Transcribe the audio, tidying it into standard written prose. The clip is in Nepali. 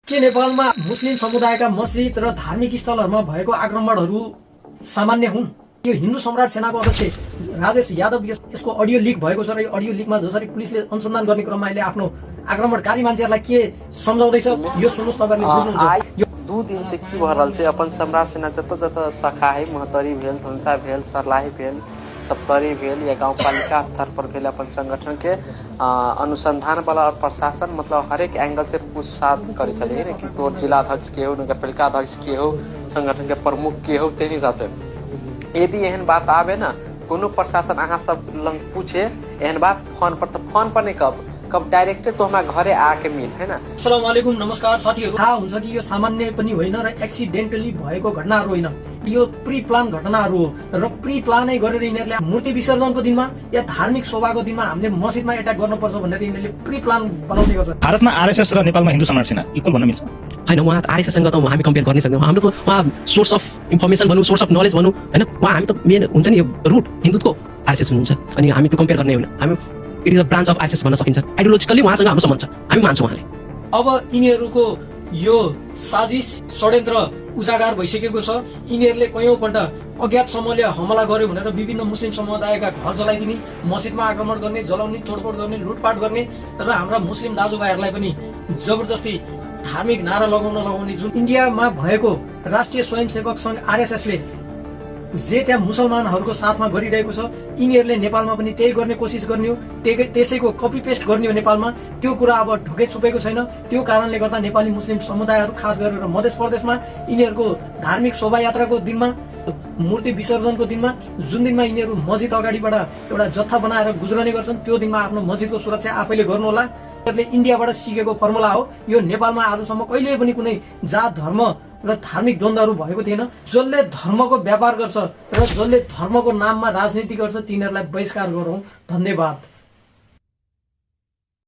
के नेपालमा मुस्लिम समुदायका मस्जिद र धार्मिक स्थलहरूमा भएको आक्रमणहरू सामान्य हुन्? यो हिन्दू सम्राट सेनाको अध्यक्ष राजेश यादव यसको अडियो लिक भएको छ र यो अडियो लिकमा जसरी पुलिसले अनुसन्धान गर्ने क्रममा अहिले आफ्नो आक्रमणकारी मान्छेहरूलाई के सम्झाउँदैछ यो सुन्नुस्, तपाईहरुले बुझ्नुहुन्छ। 2 दिन से की भऽ रहल छै अपन सम्राट सेना जत शाखा है, महतरी भेल, धुनसा भेल, सर्लाही भेल, सप्तरी भेल या गाउँपालिका स्तर पर भेल अपन संगठन के अनुसंधान वाला और प्रशासन मतलब हरेक एंगल से पूछताछ करे छले रे कि तोर जिला अध्यक्ष के हो, नगरपालिका अध्यक्ष के हो, संगठन के प्रमुख के हो, तेनी जाते यदि एहन बात आवे ना कोनो प्रशासन अहाँ सब लंग पूछे एहन बात फोन पर नहीं कब डाइरेक्ट तो हमारा घरे आके मिल है ना। अस्सलाम वालेकुम, नमस्कार साथीहरु। थाहा हुन्छ कि यो सामान्य पनि होइन र एक्सिडेन्टली भएको घटनाहरू होइन, यो प्री प्लान घटनाहरू हो र प्री प्लानै गरेर यिनीहरूले मूर्ति विसर्जनको दिनमा या धार्मिक सभाको दिनमा हामीले मस्जिदमा एट्याक गर्नुपर्छ भनेर यिनीहरूले प्री प्लान बनाउने गर्छ। भारतमा आरएसएस र नेपालमा हिन्दू सम्राट सेना इक्वल भन्न मिल्छ हैन? उहाँ आरएसएससँग त हामी कम्पेयर गर्न सक्दैनौँ। हाम्रो त उहाँ सोर्स अफ इन्फर्मेसन भनौँ, सोर्स अफ नलेज भनौँ हैन, उहाँ हामी त मेन हुन्छ नि रुट हिन्दूको आरएसएस हुनुहुन्छ अनि हामी त कम्पेयर गर्ने होइन, हामी it is a branch of RSS भन्न सकिन्छ। आइडियोलोजिकली उहाँसँग हाम्रो सम्बन्ध छ, हामी मान्छौँ उहाँले। अब यिनीहरूको यो साजिश षड्यन्त्र उजागर भइसकेको छ। यिनीहरूले कयौंपल्ट अज्ञात समूहले हमला गर्यो भनेर विभिन्न मुस्लिम समुदायका घर जलाइदिने, मस्जिदमा आक्रमण गर्ने, जलाउने, तोडफोड गर्ने, लुटपाट गर्ने र हाम्रा मुस्लिम दाजुभाइहरूलाई पनि जबरजस्ती धार्मिक नारा लगाउने जुन इन्डियामा भएको राष्ट्रिय स्वयंसेवक संघ आरएसएसले जे त्यहाँ मुसलमानहरूको साथमा गरिरहेको छ, यिनीहरूले नेपालमा पनि त्यही गर्ने कोसिस गर्ने हो, त्यसैको कपी पेस्ट गर्ने हो नेपालमा। त्यो कुरा अब ढोके छुपेको छैन। त्यो कारणले गर्दा नेपाली मुस्लिम समुदायहरू खास गरेर मध्य प्रदेशमा यिनीहरूको धार्मिक शोभायात्राको दिनमा, मूर्ति विसर्जनको दिनमा, जुन दिनमा यिनीहरू मस्जिद अगाडिबाट एउटा जत्था बनाएर गुज्रने गर्छन्, त्यो दिनमा आफ्नो मस्जिदको सुरक्षा आफैले गर्नुहोला। इन्डियाबाट सिकेको फर्मुला हो यो। नेपालमा आजसम्म कहिल्यै पनि कुनै जात धर्म र धार्मिक द्वन्द्वहरू भएको थिएन। जसले धर्मको व्यापार गर्छ र जसले धर्मको नाममा राजनीति गर्छ तिनीहरूलाई बहिष्कार गरौँ। धन्यवाद।